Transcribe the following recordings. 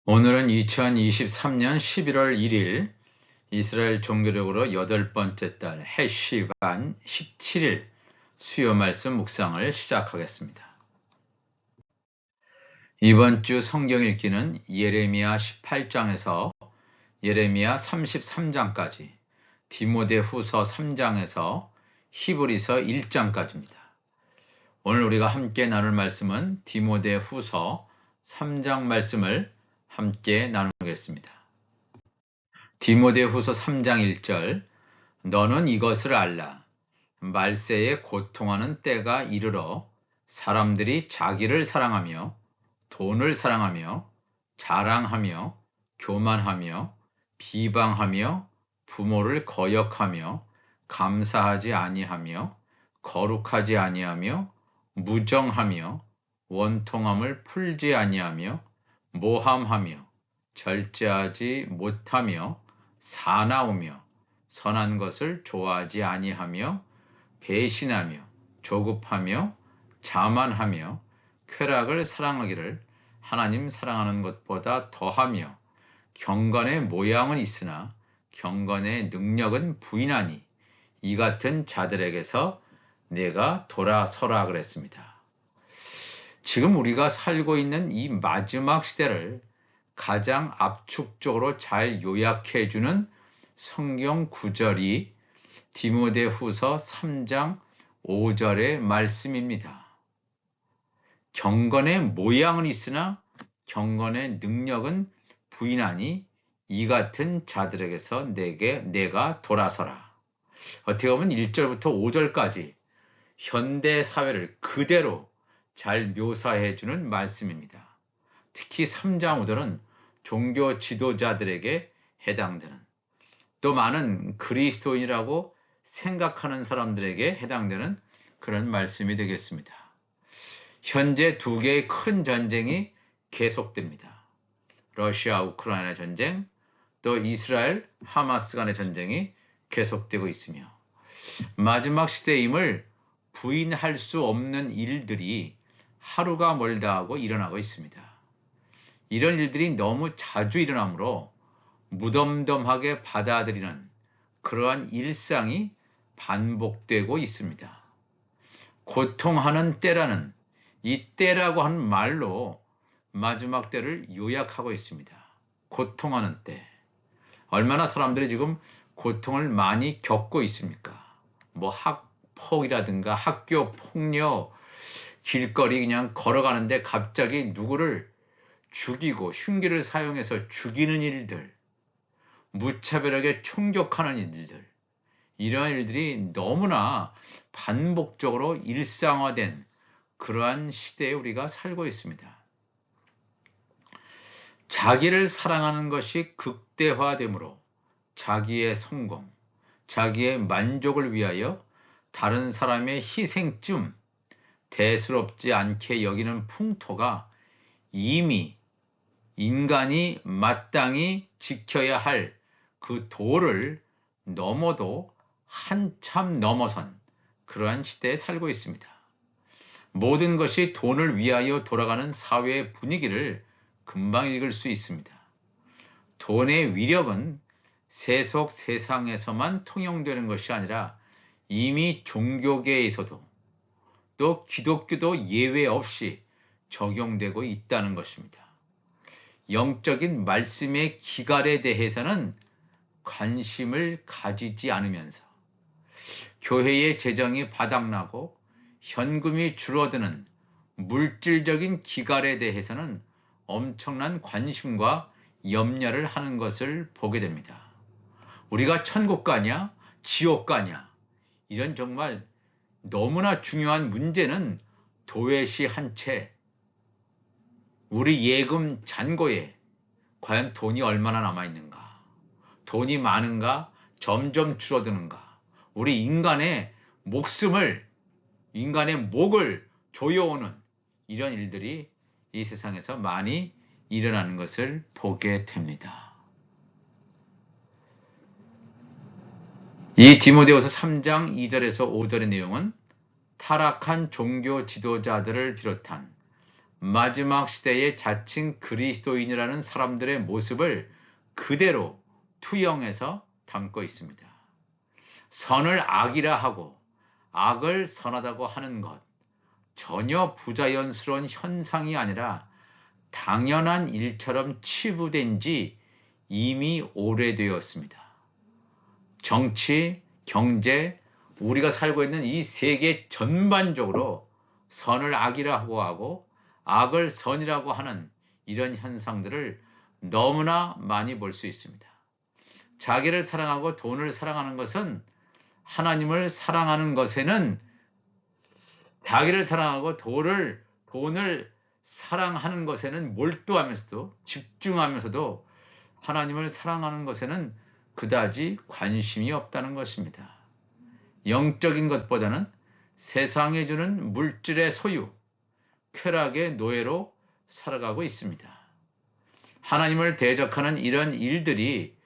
오늘은 2023년 11월 1일 이스라엘 종교적으로 8번째 달 해시반 17일 수요 말씀 묵상을 시작하겠습니다. 이번 주 성경 읽기는 예레미야 18장에서 예레미야 33장까지, 디모데후서 3장에서 히브리서 1장까지입니다. 오늘 우리가 함께 나눌 말씀은 디모데후서 3장 말씀을 함께 나누겠습니다. 디모데후서 3장 1절 너는 이것을 알라. 말세에 고통하는 때가 이르러 사람들이 자기를 사랑하며 돈을 사랑하며 자랑하며 교만하며 비방하며 부모를 거역하며 감사하지 아니하며 거룩하지 아니하며 무정하며 원통함을 풀지 아니하며 모함하며 절제하지 못하며 사나우며 선한 것을 좋아하지 아니하며 배신하며 조급하며 자만하며 쾌락을 사랑하기를 하나님 사랑하는 것보다 더하며 경건의 모양은 있으나 경건의 능력은 부인하니 이 같은 자들에게서 내가 돌아서라 그랬습니다. 지금 우리가 살고 있는 이 마지막 시대를 가장 압축적으로 잘 요약해주는 성경 구절이 디모데후서 3장 5절의 말씀입니다. 경건의 모양은 있으나 경건의 능력은 부인하니 이 같은 자들에게서 내가 돌아서라. 어떻게 보면 1절부터 5절까지 현대 사회를 그대로 잘 묘사해주는 말씀입니다. 특히 3장 5절은 종교 지도자들에게 해당되는, 또 많은 그리스도인이라고 생각하는 사람들에게 해당되는 그런 말씀이 되겠습니다. 현재 두 개의 큰 전쟁이 계속됩니다. 러시아 우크라이나 전쟁, 또 이스라엘 하마스 간의 전쟁이 계속되고 있으며 마지막 시대임을 부인할 수 없는 일들이 하루가 멀다 하고 일어나고 있습니다. 이런 일들이 너무 자주 일어나므로 무덤덤하게 받아들이는 그러한 일상이 반복되고 있습니다. 고통하는 때라는 이 때라고 하는 말로 마지막 때를 요약하고 있습니다. 고통하는 때. 얼마나 사람들이 지금 고통을 많이 겪고 있습니까? 학폭이라든가 학교 폭력, 길거리 그냥 걸어가는데 갑자기 누구를 죽이고 흉기를 사용해서 죽이는 일들, 무차별하게 총격하는 일들, 이러한 일들이 너무나 반복적으로 일상화된 그러한 시대에 우리가 살고 있습니다. 자기를 사랑하는 것이 극대화되므로 자기의 성공, 자기의 만족을 위하여 다른 사람의 희생쯤 대수롭지 않게 여기는 풍토가 이미 인간이 마땅히 지켜야 할 그 도를 넘어도 한참 넘어선 그러한 시대에 살고 있습니다. 모든 것이 돈을 위하여 돌아가는 사회의 분위기를 금방 읽을 수 있습니다. 돈의 위력은 세속 세상에서만 통용되는 것이 아니라 이미 종교계에서도 또 기독교도 예외 없이 적용되고 있다는 것입니다. 영적인 말씀의 기갈에 대해서는 관심을 가지지 않으면서 교회의 재정이 바닥나고 현금이 줄어드는 물질적인 기갈에 대해서는 엄청난 관심과 염려를 하는 것을 보게 됩니다. 우리가 천국 가냐, 지옥 가냐, 이런 정말 너무나 중요한 문제는 도외시 한 채 우리 예금 잔고에 과연 돈이 얼마나 남아있는가, 돈이 많은가, 점점 줄어드는가, 우리 인간의 목을 조여오는 이런 일들이 이 세상에서 많이 일어나는 것을 보게 됩니다. 이 디모데후서 3장 2절에서 5절의 내용은 타락한 종교 지도자들을 비롯한 마지막 시대의 자칭 그리스도인이라는 사람들의 모습을 그대로 투영해서 담고 있습니다. 선을 악이라 하고 악을 선하다고 하는 것, 전혀 부자연스러운 현상이 아니라 당연한 일처럼 치부된 지 이미 오래되었습니다. 정치, 경제, 우리가 살고 있는 이 세계 전반적으로 선을 악이라고 하고 악을 선이라고 하는 이런 현상들을 너무나 많이 볼 수 있습니다. 자기를 사랑하고 돈을 사랑하는 것은 하나님을 사랑하는 것에는 자기를 사랑하고 돈을 사랑하는 것에는 몰두하면서도 집중하면서도 하나님을 사랑하는 것에는 그다지 관심이 없다는 것입니다. 영적인 것보다는 세상에 주는 물질의 소유, 쾌락의 노예로 살아가고 있습니다. 하나님을 대적하는 이런 일들이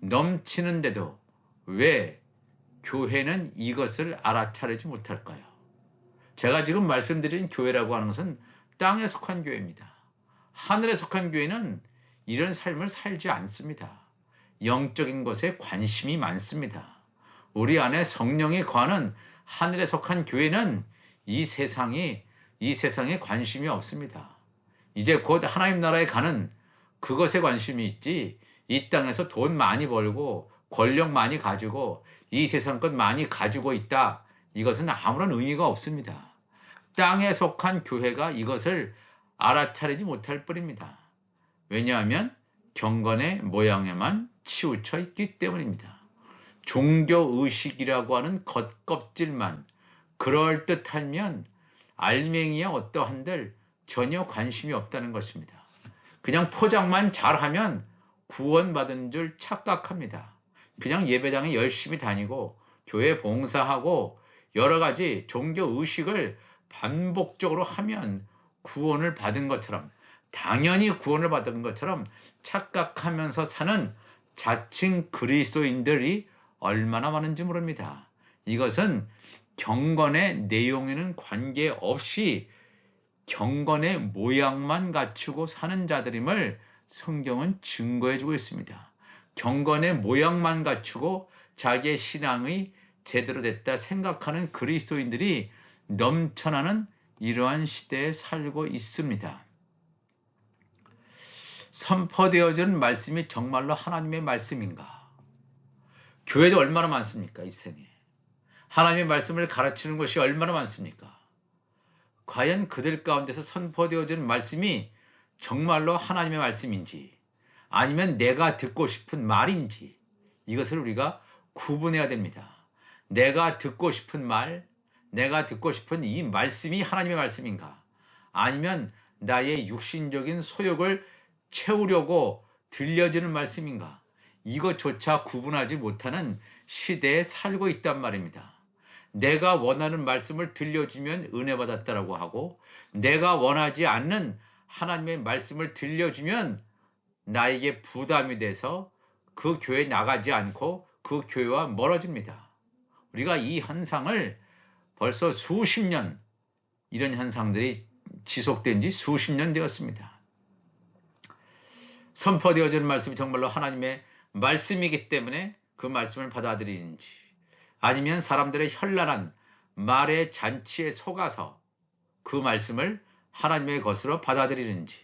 넘치는데도 왜 교회는 이것을 알아차리지 못할까요? 제가 지금 말씀드린 교회라고 하는 것은 땅에 속한 교회입니다. 하늘에 속한 교회는 이런 삶을 살지 않습니다. 영적인 것에 관심이 많습니다. 우리 안에 성령이 거하는 하늘에 속한 교회는 이 세상에 관심이 없습니다. 이제 곧 하나님 나라에 가는 그것에 관심이 있지, 이 땅에서 돈 많이 벌고 권력 많이 가지고 이 세상 것 많이 가지고 있다, 이것은 아무런 의미가 없습니다. 땅에 속한 교회가 이것을 알아차리지 못할 뿐입니다. 왜냐하면 경건의 모양에만 치우쳐 있기 때문입니다. 종교의식이라고 하는 겉껍질만 그럴듯하면 알맹이야 어떠한들 전혀 관심이 없다는 것입니다. 그냥 포장만 잘하면 구원받은 줄 착각합니다. 그냥 예배당에 열심히 다니고 교회 봉사하고 여러 가지 종교의식을 반복적으로 하면 구원을 받은 것처럼, 당연히 구원을 받은 것처럼 착각하면서 사는 자칭 그리스도인들이 얼마나 많은지 모릅니다. 이것은 경건의 내용에는 관계없이 경건의 모양만 갖추고 사는 자들임을 성경은 증거해주고 있습니다. 경건의 모양만 갖추고 자기의 신앙이 제대로 됐다 생각하는 그리스도인들이 넘쳐나는 이러한 시대에 살고 있습니다. 선포되어진 말씀이 정말로 하나님의 말씀인가? 교회도 얼마나 많습니까? 이 생에. 하나님의 말씀을 가르치는 것이 얼마나 많습니까? 과연 그들 가운데서 선포되어진 말씀이 정말로 하나님의 말씀인지 아니면 내가 듣고 싶은 말인지, 이것을 우리가 구분해야 됩니다. 내가 듣고 싶은 말, 내가 듣고 싶은 이 말씀이 하나님의 말씀인가, 아니면 나의 육신적인 소욕을 채우려고 들려지는 말씀인가, 이것조차 구분하지 못하는 시대에 살고 있단 말입니다. 내가 원하는 말씀을 들려주면 은혜 받았다라고 하고, 내가 원하지 않는 하나님의 말씀을 들려주면 나에게 부담이 돼서 그 교회에 나가지 않고 그 교회와 멀어집니다. 우리가 이 현상을 벌써 수십 년, 이런 현상들이 지속된 지 수십 년 되었습니다. 선포되어지는 말씀이 정말로 하나님의 말씀이기 때문에 그 말씀을 받아들이는지, 아니면 사람들의 현란한 말의 잔치에 속아서 그 말씀을 하나님의 것으로 받아들이는지,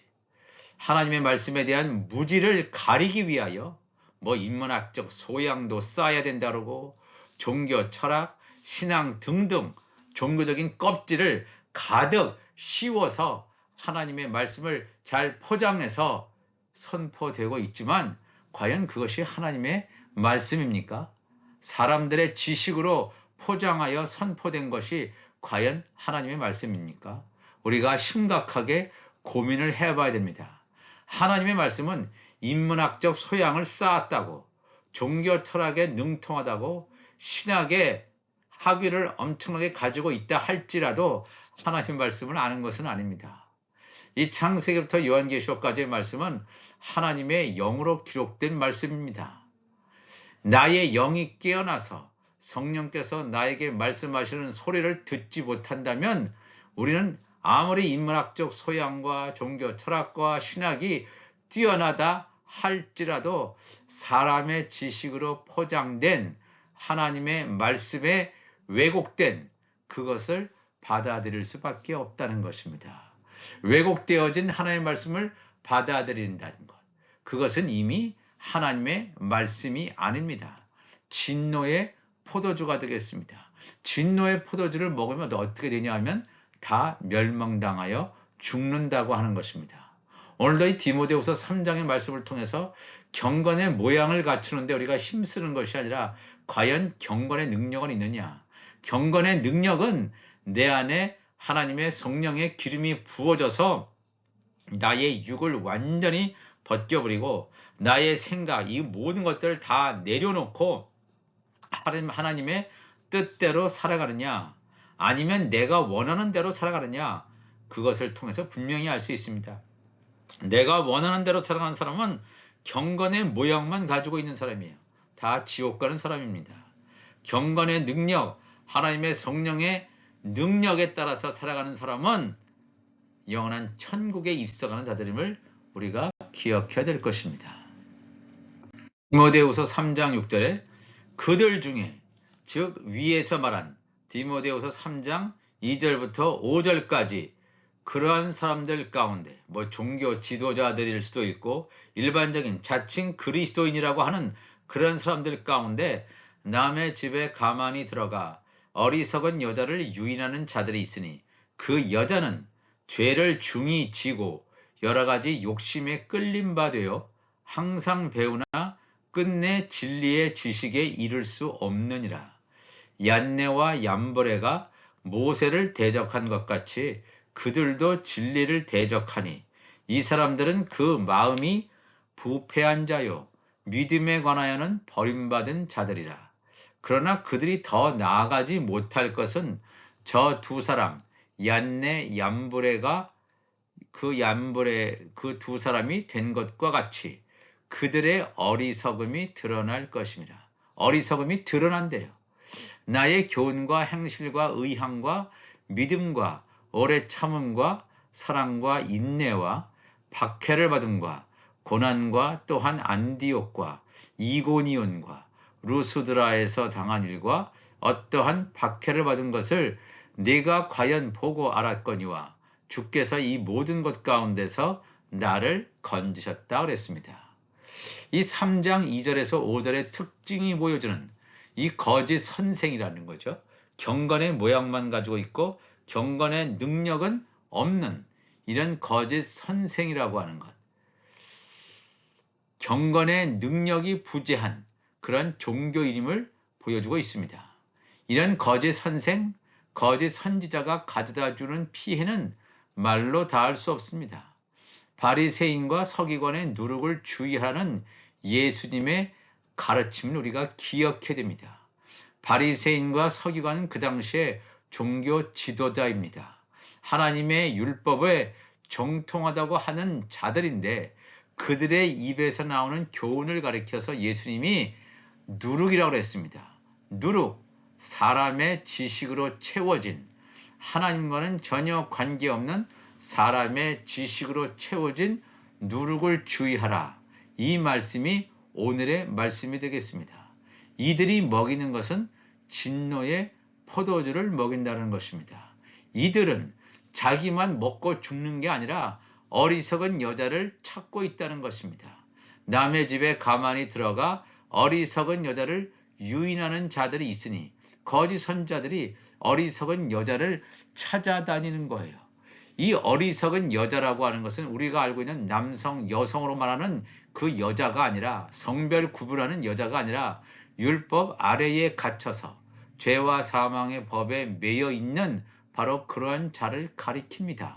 하나님의 말씀에 대한 무지를 가리기 위하여 인문학적 소양도 쌓아야 된다고 종교, 철학, 신앙 등등 종교적인 껍질을 가득 씌워서 하나님의 말씀을 잘 포장해서 선포되고 있지만, 과연 그것이 하나님의 말씀입니까? 사람들의 지식으로 포장하여 선포된 것이 과연 하나님의 말씀입니까? 우리가 심각하게 고민을 해봐야 됩니다. 하나님의 말씀은 인문학적 소양을 쌓았다고, 종교 철학에 능통하다고, 신학의 학위를 엄청나게 가지고 있다 할지라도 하나님의 말씀을 아는 것은 아닙니다. 이 창세기부터 요한계시록까지의 말씀은 하나님의 영으로 기록된 말씀입니다. 나의 영이 깨어나서 성령께서 나에게 말씀하시는 소리를 듣지 못한다면 우리는 아무리 인문학적 소양과 종교 철학과 신학이 뛰어나다 할지라도 사람의 지식으로 포장된 하나님의 말씀에 왜곡된 그것을 받아들일 수밖에 없다는 것입니다. 왜곡되어진 하나님의 말씀을 받아들인다는 것. 그것은 이미 하나님의 말씀이 아닙니다. 진노의 포도주가 되겠습니다. 진노의 포도주를 먹으면 어떻게 되냐 하면 다 멸망당하여 죽는다고 하는 것입니다. 오늘도 이 디모데후서 3장의 말씀을 통해서 경건의 모양을 갖추는데 우리가 힘쓰는 것이 아니라 과연 경건의 능력은 있느냐? 경건의 능력은 내 안에 하나님의 성령의 기름이 부어져서 나의 육을 완전히 벗겨버리고 나의 생각, 이 모든 것들을 다 내려놓고 하나님의 뜻대로 살아가느냐, 아니면 내가 원하는 대로 살아가느냐, 그것을 통해서 분명히 알 수 있습니다. 내가 원하는 대로 살아가는 사람은 경건의 모양만 가지고 있는 사람이에요. 다 지옥 가는 사람입니다. 경건의 능력, 하나님의 성령의 능력에 따라서 살아가는 사람은 영원한 천국에 입성하는 자들임을 우리가 기억해야 될 것입니다. 디모데후서 3장 6절에 그들 중에, 즉 위에서 말한 디모데후서 3장 2절부터 5절까지 그러한 사람들 가운데 종교 지도자들일 수도 있고 일반적인 자칭 그리스도인이라고 하는 그런 사람들 가운데 남의 집에 가만히 들어가 어리석은 여자를 유인하는 자들이 있으니 그 여자는 죄를 중히 지고 여러 가지 욕심에 끌림 바 되어 항상 배우나 끝내 진리의 지식에 이를 수 없느니라. 얀네와 얌브레가 모세를 대적한 것 같이 그들도 진리를 대적하니 이 사람들은 그 마음이 부패한 자요 믿음에 관하여는 버림받은 자들이라. 그러나 그들이 더 나아가지 못할 것은 저 두 사람 얀네 얌브레가 그 두 사람이 된 것과 같이 그들의 어리석음이 드러날 것입니다. 어리석음이 드러난대요. 나의 교훈과 행실과 의향과 믿음과 오래 참음과 사랑과 인내와 박해를 받음과 고난과 또한 안디옥과 이고니온과 루스드라에서 당한 일과 어떠한 박해를 받은 것을 네가 과연 보고 알았거니와 주께서 이 모든 것 가운데서 나를 건지셨다 그랬습니다. 이 3장 2절에서 5절의 특징이 보여주는 이 거짓 선생이라는 거죠. 경건의 모양만 가지고 있고 경건의 능력은 없는 이런 거짓 선생이라고 하는 것. 경건의 능력이 부재한 그런 종교인임을 보여주고 있습니다. 이런 거짓 선생, 거짓 선지자가 가져다주는 피해는 말로 다할 수 없습니다. 바리새인과 서기관의 누룩을 주의하라는 예수님의 가르침을 우리가 기억해야 됩니다. 바리새인과 서기관은 그 당시에 종교 지도자입니다. 하나님의 율법에 정통하다고 하는 자들인데 그들의 입에서 나오는 교훈을 가리켜서 예수님이 누룩이라고 했습니다. 누룩, 사람의 지식으로 채워진, 하나님과는 전혀 관계없는 사람의 지식으로 채워진 누룩을 주의하라. 이 말씀이 오늘의 말씀이 되겠습니다. 이들이 먹이는 것은 진노의 포도주를 먹인다는 것입니다. 이들은 자기만 먹고 죽는 게 아니라 어리석은 여자를 찾고 있다는 것입니다. 남의 집에 가만히 들어가 어리석은 여자를 유인하는 자들이 있으니 거짓 선자들이 어리석은 여자를 찾아다니는 거예요. 이 어리석은 여자라고 하는 것은 우리가 알고 있는 남성, 여성으로 말하는 그 여자가 아니라 성별 구분하는 여자가 아니라 율법 아래에 갇혀서 죄와 사망의 법에 매여 있는 바로 그러한 자를 가리킵니다.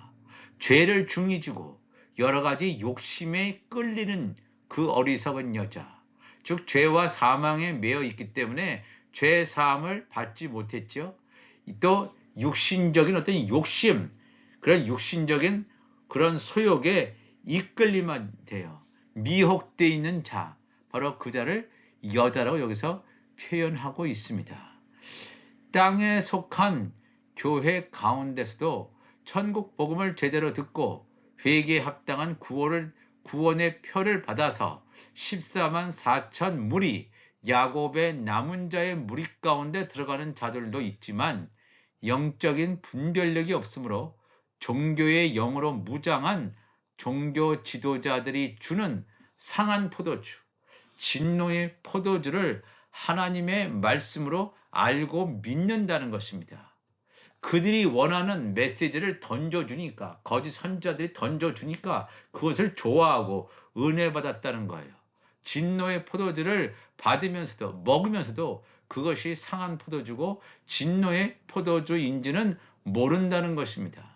죄를 중히 지고 여러 가지 욕심에 끌리는 그 어리석은 여자, 즉 죄와 사망에 매여 있기 때문에 죄 사함을 받지 못했죠. 또 육신적인 어떤 욕심, 그런 육신적인 그런 소욕에 이끌리면 돼요. 미혹되어 있는 자, 바로 그 자를 여자라고 여기서 표현하고 있습니다. 땅에 속한 교회 가운데서도 천국 복음을 제대로 듣고 회개에 합당한 구원의 표를 받아서 14만 4천 무리 야곱의 남은 자의 무리 가운데 들어가는 자들도 있지만 영적인 분별력이 없으므로 종교의 영으로 무장한 종교 지도자들이 주는 상한 포도주, 진노의 포도주를 하나님의 말씀으로 알고 믿는다는 것입니다. 그들이 원하는 메시지를 던져주니까, 거짓 선지자들이 던져주니까 그것을 좋아하고 은혜 받았다는 거예요. 진노의 포도주를 받으면서도, 먹으면서도 그것이 상한 포도주고 진노의 포도주인지는 모른다는 것입니다.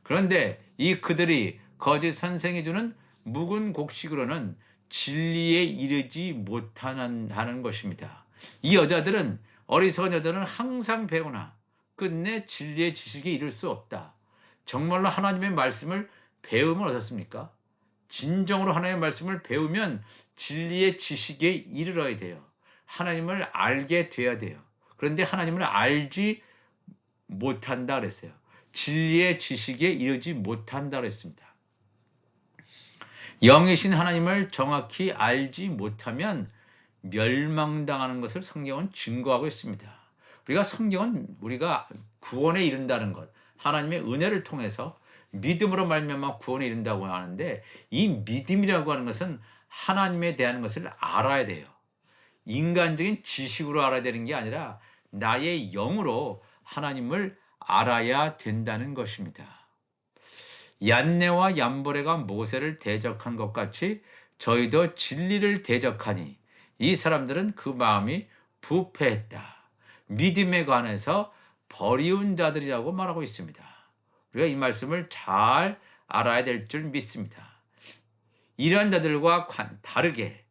그런데 그들이 거짓 선생이 주는 묵은 곡식으로는 진리에 이르지 못하는 것입니다. 이 여자들은, 어리석은 여자들은 항상 배우나 끝내 진리의 지식에 이를 수 없다. 정말로 하나님의 말씀을 배우면 어떻습니까? 진정으로 하나님의 말씀을 배우면 진리의 지식에 이르러야 돼요. 하나님을 알게 돼야 돼요. 그런데 하나님을 알지 못한다 그랬어요. 진리의 지식에 이르지 못한다 그랬습니다. 영이신 하나님을 정확히 알지 못하면 멸망당하는 것을 성경은 증거하고 있습니다. 우리가 구원에 이른다는 것, 하나님의 은혜를 통해서 믿음으로 말미암아 구원에 이른다고 하는데, 이 믿음이라고 하는 것은 하나님에 대한 것을 알아야 돼요. 인간적인 지식으로 알아야 되는 게 아니라 나의 영으로 하나님을 알아야 된다는 것입니다. 얀네와 얀보레가 모세를 대적한 것 같이 저희도 진리를 대적하니 이 사람들은 그 마음이 부패했다. 믿음에 관해서 버리운 자들이라고 말하고 있습니다. 우리가 이 말씀을 잘 알아야 될 줄 믿습니다. 이러한 자들과 다르게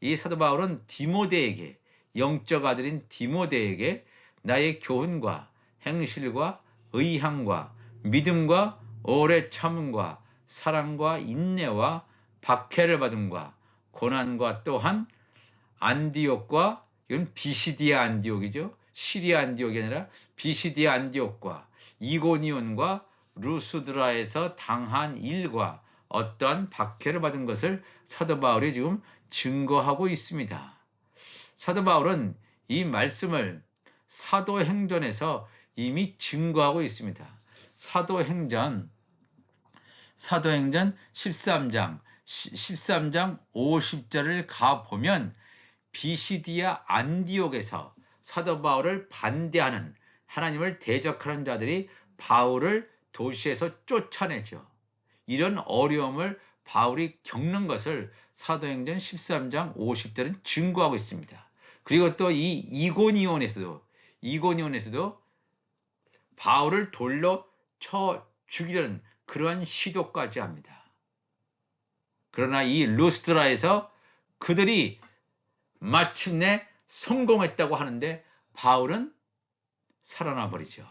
이 사도 바울은 디모데에게, 영적 아들인 디모데에게 나의 교훈과 행실과 의향과 믿음과 오래 참음과 사랑과 인내와 박해를 받음과 고난과 또한 안디옥과, 이건 비시디아 안디옥이죠. 시리아 안디옥이 아니라 비시디아 안디옥과 이고니온과 루스드라에서 당한 일과 어떠한 박해를 받은 것을 사도 바울이 지금 증거하고 있습니다. 사도 바울은 이 말씀을 사도행전에서 이미 증거하고 있습니다. 사도행전 13장 50절을 가보면 비시디아 안디옥에서 사도 바울을 반대하는, 하나님을 대적하는 자들이 바울을 도시에서 쫓아내죠. 이런 어려움을 바울이 겪는 것을 사도행전 13장 50절은 증거하고 있습니다. 그리고 또 이 이고니온에서도 바울을 돌로 쳐 죽이려는 그러한 시도까지 합니다. 그러나 이 루스드라에서 그들이 마침내 성공했다고 하는데 바울은 살아나 버리죠.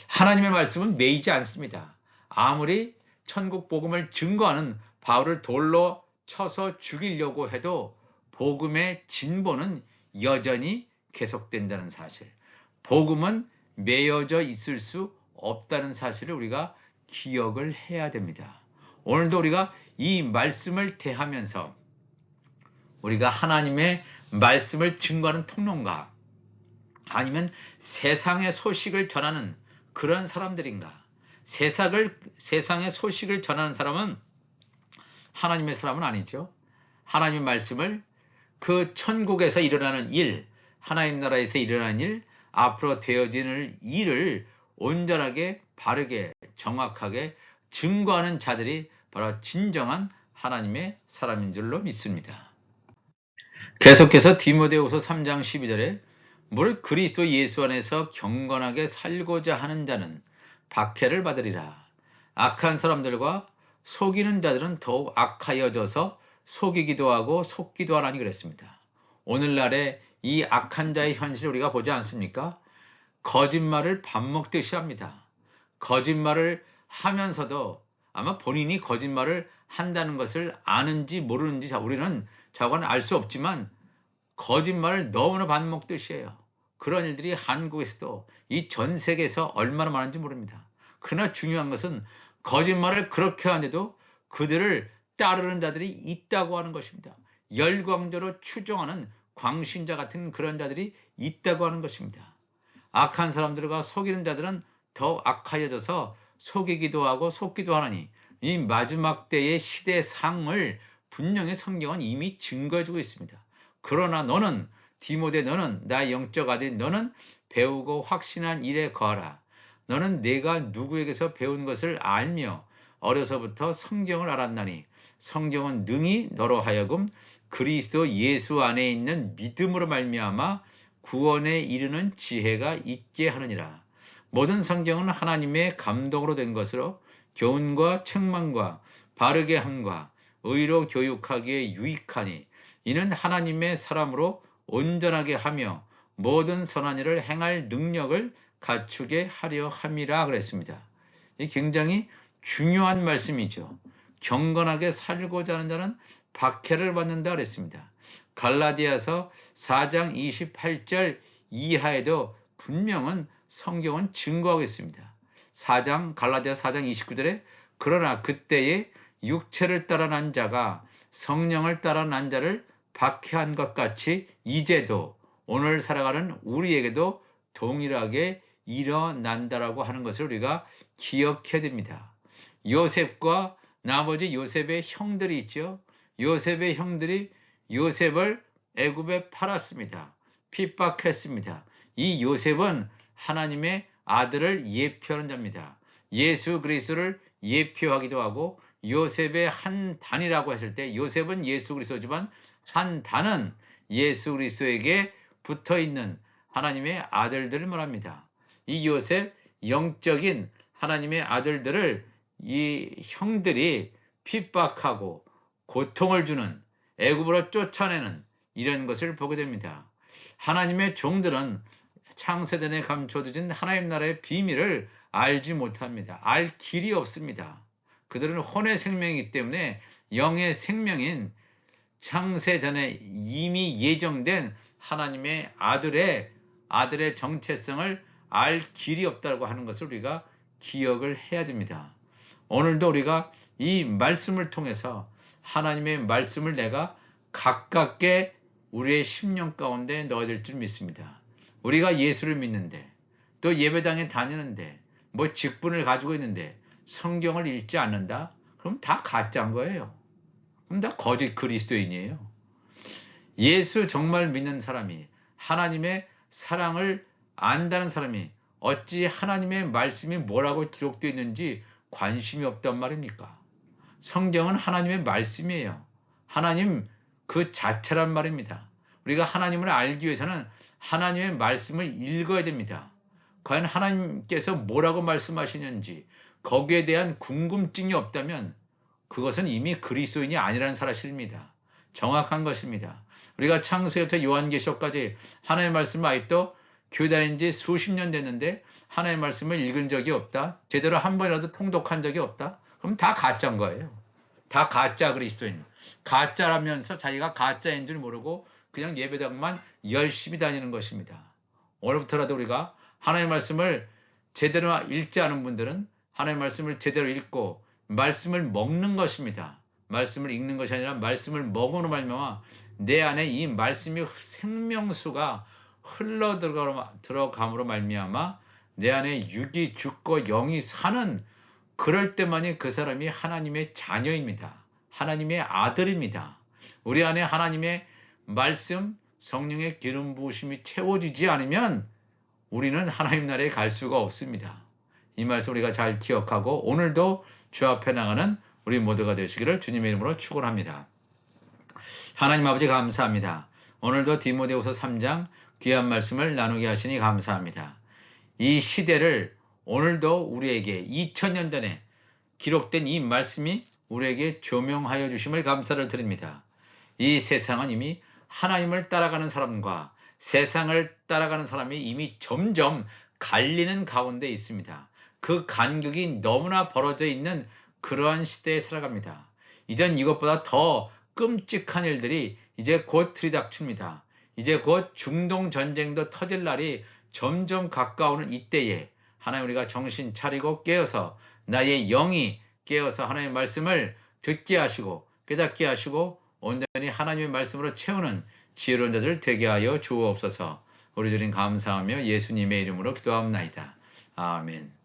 하나님의 말씀은 매이지 않습니다. 아무리 천국 복음을 증거하는 바울을 돌로 쳐서 죽이려고 해도 복음의 진보는 여전히 계속된다는 사실, 복음은 매여져 있을 수 없다는 사실을 우리가 기억을 해야 됩니다. 오늘도 우리가 이 말씀을 대하면서 우리가 하나님의 말씀을 증거하는 통로인가, 아니면 세상의 소식을 전하는 그런 사람들인가? 세상의 소식을 전하는 사람은 하나님의 사람은 아니죠. 하나님의 말씀을, 그 천국에서 일어나는 일, 하나님 나라에서 일어나는 일, 앞으로 되어지는 일을 온전하게, 바르게, 정확하게 증거하는 자들이 바로 진정한 하나님의 사람인 줄로 믿습니다. 계속해서 디모데후서 3장 12절에 물 그리스도 예수 안에서 경건하게 살고자 하는 자는 박해를 받으리라. 악한 사람들과 속이는 자들은 더욱 악하여져서 속이기도 하고 속기도 하라니 그랬습니다. 오늘날에 이 악한 자의 현실을 우리가 보지 않습니까? 거짓말을 밥 먹듯이 합니다. 거짓말을 하면서도 아마 본인이 거짓말을 한다는 것을 아는지 모르는지 우리는 저건 알 수 없지만 거짓말을 너무나 밥 먹듯이 해요. 그런 일들이 한국에서도 이 전 세계에서 얼마나 많은지 모릅니다. 그러나 중요한 것은 거짓말을 그렇게 하는데도 그들을 따르는 자들이 있다고 하는 것입니다. 열광적으로 추종하는 광신자 같은 그런 자들이 있다고 하는 것입니다. 악한 사람들과 속이는 자들은 더욱 악하여져서 속이기도 하고 속기도 하나니 이 마지막 때의 시대의 상을 분명히 성경은 이미 증거해주고 있습니다. 그러나 너는 디모데 너는 나의 영적 아들인 너는 배우고 확신한 일에 거하라. 너는 내가 누구에게서 배운 것을 알며 어려서부터 성경을 알았나니 성경은 능히 너로 하여금 그리스도 예수 안에 있는 믿음으로 말미암아 구원에 이르는 지혜가 있게 하느니라. 모든 성경은 하나님의 감동으로 된 것으로 교훈과 책망과 바르게 함과 의로 교육하기에 유익하니 이는 하나님의 사람으로 온전하게 하며 모든 선한 일을 행할 능력을 갖추게 하려 함이라 그랬습니다. 이 굉장히 중요한 말씀이죠. 경건하게 살고자 하는 자는 박해를 받는다 그랬습니다. 갈라디아서 4장 28절 이하에도 분명은 성경은 증거하고 있습니다. 갈라디아 4장 29절에 그러나 그때에 육체를 따라 난 자가 성령을 따라 난 자를 박해한 것 같이 이제도 오늘 살아가는 우리에게도 동일하게 일어난다라고 하는 것을 우리가 기억해야 됩니다. 요셉과 나머지 요셉의 형들이 있죠. 요셉의 형들이 요셉을 애굽에 팔았습니다. 핍박했습니다. 이 요셉은 하나님의 아들을 예표하는 자입니다. 예수 그리스도를 예표하기도 하고 요셉의 한 단이라고 했을 때 요셉은 예수 그리스도지만 한 단은 예수 그리스도에게 붙어있는 하나님의 아들들을 말합니다. 이 요셉 영적인 하나님의 아들들을 이 형들이 핍박하고 고통을 주는 애굽으로 쫓아내는 이런 것을 보게 됩니다. 하나님의 종들은 창세전에 감춰두진 하나님 나라의 비밀을 알지 못합니다. 알 길이 없습니다. 그들은 혼의 생명이기 때문에 영의 생명인 창세전에 이미 예정된 하나님의 아들의 정체성을 알 길이 없다고 하는 것을 우리가 기억을 해야 됩니다. 오늘도 우리가 이 말씀을 통해서 하나님의 말씀을 내가 가깝게 우리의 심령 가운데 넣어야 될 줄 믿습니다. 우리가 예수를 믿는데 또 예배당에 다니는데 뭐 직분을 가지고 있는데 성경을 읽지 않는다? 그럼 다 가짜인 거예요. 그럼 다 거짓 그리스도인이에요. 예수 정말 믿는 사람이 하나님의 사랑을 안다는 사람이 어찌 하나님의 말씀이 뭐라고 기록되어 있는지 관심이 없단 말입니까? 성경은 하나님의 말씀이에요. 하나님 그 자체란 말입니다. 우리가 하나님을 알기 위해서는 하나님의 말씀을 읽어야 됩니다. 과연 하나님께서 뭐라고 말씀하시는지 거기에 대한 궁금증이 없다면 그것은 이미 그리스도인이 아니라는 사실입니다. 정확한 것입니다. 우리가 창세부터 요한계시록까지 하나님의 말씀을 아직도 교회 다닌 지 수십 년 됐는데 하나님의 말씀을 읽은 적이 없다. 제대로 한 번이라도 통독한 적이 없다. 그럼 다 가짜인 거예요. 다 가짜 그리스도인. 가짜라면서 자기가 가짜인 줄 모르고 그냥 예배당만 열심히 다니는 것입니다. 오늘부터라도 우리가 하나님의 말씀을 제대로 읽지 않은 분들은 하나님의 말씀을 제대로 읽고 말씀을 먹는 것입니다. 말씀을 읽는 것이 아니라 말씀을 먹음으로 말미암아 내 안에 이 말씀이 생명수가 흘러 들어감으로 말미암아 내 안에 육이 죽고 영이 사는 그럴 때만이 그 사람이 하나님의 자녀입니다. 하나님의 아들입니다. 우리 안에 하나님의 말씀, 성령의 기름 부으심이 채워지지 않으면 우리는 하나님 나라에 갈 수가 없습니다. 이 말씀 우리가 잘 기억하고 오늘도 주 앞에 나가는 우리 모두가 되시기를 주님의 이름으로 축원합니다. 하나님 아버지 감사합니다. 오늘도 디모데후서 3장 귀한 말씀을 나누게 하시니 감사합니다. 이 시대를 오늘도 우리에게 2000년 전에 기록된 이 말씀이 우리에게 조명하여 주심을 감사를 드립니다. 이 세상은 이미 하나님을 따라가는 사람과 세상을 따라가는 사람이 이미 점점 갈리는 가운데 있습니다. 그 간격이 너무나 벌어져 있는 그러한 시대에 살아갑니다. 이전 이것보다 더 끔찍한 일들이 이제 곧 들이닥칩니다. 이제 곧 중동 전쟁도 터질 날이 점점 가까우는 이때에 하나님 우리가 정신 차리고 깨어서 나의 영이 깨어서 하나님의 말씀을 듣게 하시고 깨닫게 하시고 온전히 하나님의 말씀으로 채우는 지혜로운 자들 되게 하여 주옵소서. 우리 주님 감사하며 예수님의 이름으로 기도합나이다. 아멘.